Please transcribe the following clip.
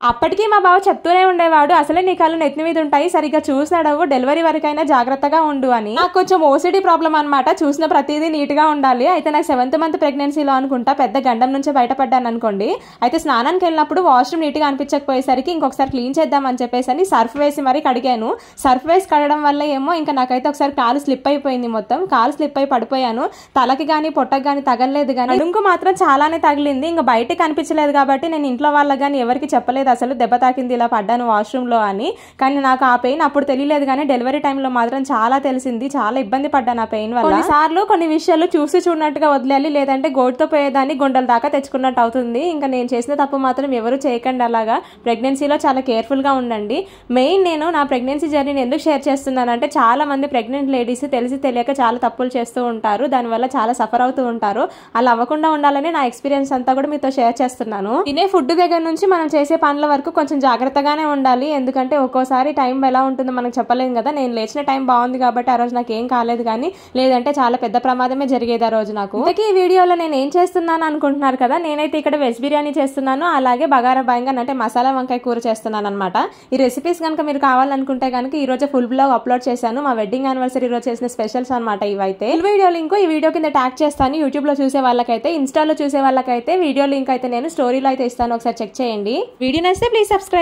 అప్పటికీ మా బావ చెప్తూనే ఉండేవాడు, అసలే నీ కళ్ళు నెత్తి మీద ఉంటాయి, సరిగ్గా చూసినాడవు, డెలివరీ వరకైనా జాగ్రత్తగా ఉండు అని. నాకు కొంచెం ఓసిడి ప్రాబ్లం అనమాట, చూసిన ప్రతిదీ నీట్ గా ఉండాలి. అయితే నాకు 7th మంత్ ప్రెగ్నెన్సీలో అనుకుంటా పెద్ద గండం నుంచి బయటపడ్డాను అనుకోండి. అయితే స్నానానికి వెళ్ళినప్పుడు వాష్రూమ్ నీట్ గా అనిపించకపోయేసరికి ఇంకొకసారి క్లీన్ చేద్దాం అని చెప్పేసి సర్ఫ్ వేసి మరి కడిగాను. సర్ఫ్ వేసి కడగడం వల్ల ఏమో ఇంకా నాకైతే ఒకసారి కాలు స్లిప్ అయిపోయింది, మొత్తం కాలు స్లిప్ అయి పడిపోయాను. తలకి గానీ పొట్టకి గానీ తగలలేదు, కానీ నడుంకు మాత్రం చాలానే తగిలింది. ఇంకా బయటకి కనిపించలేదు కాబట్టి నేను ఇంట్లో వాళ్ళకి కానీ ఎవరికి చెప్పలేదు అసలు దెబ్బ తాకింది, ఇలా పడ్డాను వాష్రూమ్ లో అని. కానీ నాకు ఆ పెయిన్ అప్పుడు తెలియలేదు, కానీ డెలివరీ టైంలో మాత్రం చాలా తెలిసింది. చాలా ఇబ్బంది పడ్డాను ఆ పెయిన్ వల్ల. కొన్నిసార్లు కొన్ని విషయాలు చూసి చూడనట్టుగా వదిలేయాలి, లేదంటే గోటుతో పోయేదాన్ని గుండెల దాకా తెచ్చుకున్నట్టు అవుతుంది. ఇంకా నేను చేసిన తప్పు మాత్రం ఎవరు చేయకండి అలాగా. ప్రెగ్నెన్సీలో చాలా కేర్ఫుల్ గా ఉండండి. మెయిన్ నేను నా ప్రెగ్నెన్సీ జర్నీని ఎందుకు షేర్ చేస్తున్నానంటే, చాలా మంది ప్రెగ్నెంట్ లేడీస్ తెలిసి తెలియక చాలా తప్పులు చేస్తూ ఉంటారు, దానివల్ల చాలా సఫర్ అవుతూ ఉంటారు. అలా అవ్వకుండా ఉండాలని నా ఎక్స్పీరియన్స్ అంతా కూడా మీతో షేర్ చేస్తున్నాను. తినే ఫుడ్ దగ్గర నుంచి మనం చేసే పనుల వరకు కొంచెం జాగ్రత్తగానే ఉండాలి, ఎందుకంటే ఒక్కోసారి టైం ఎలా ఉంటుందో మనకు చెప్పలేము కదా. నేను లేచిన టైం బాగుంది కాబట్టి ఆ రోజు నాకు ఏం కాలేదు, కానీ లేదంటే చాలా పెద్ద ప్రమాదమే జరిగేది ఆ రోజు నాకు. ఈ వీడియోలో నేను ఏం చేస్తున్నాను అనుకుంటున్నారు కదా, నేనైతే ఇక్కడ వెజ్ బిర్యానీ చేస్తున్నాను, అలాగే బగారా బాయింగన్ అంటే మసాలా వంకాయ కూర చేస్తున్నాను అనమాట. ఈ రెసిపీస్ కనుక మీరు కావాలనుకుంటే కనుక ఈ రోజు ఫుల్ బ్లాగ్ అప్లోడ్ చేశాను, మా వెడ్డింగ్ యానివర్సరీ రోజు చేసిన స్పెషల్స్ అనమాట ఇవైతే. ఈ వీడియో లింక్ ఈ వీడియో కింద ట్యాగ్ చేస్తాను. యూట్యూబ్ లో చూసే వాళ్ళకైతే, ఇన్స్టాలో చూసే వాళ్ళకైతే వీడియో లింక్ అయితే నేను స్టోరీలో అయితే ఇస్తాను, ఒకసారి చెక్ చేయండి. వీడియో నచ్చితే ప్లీజ్ సబ్స్క్రైబ్.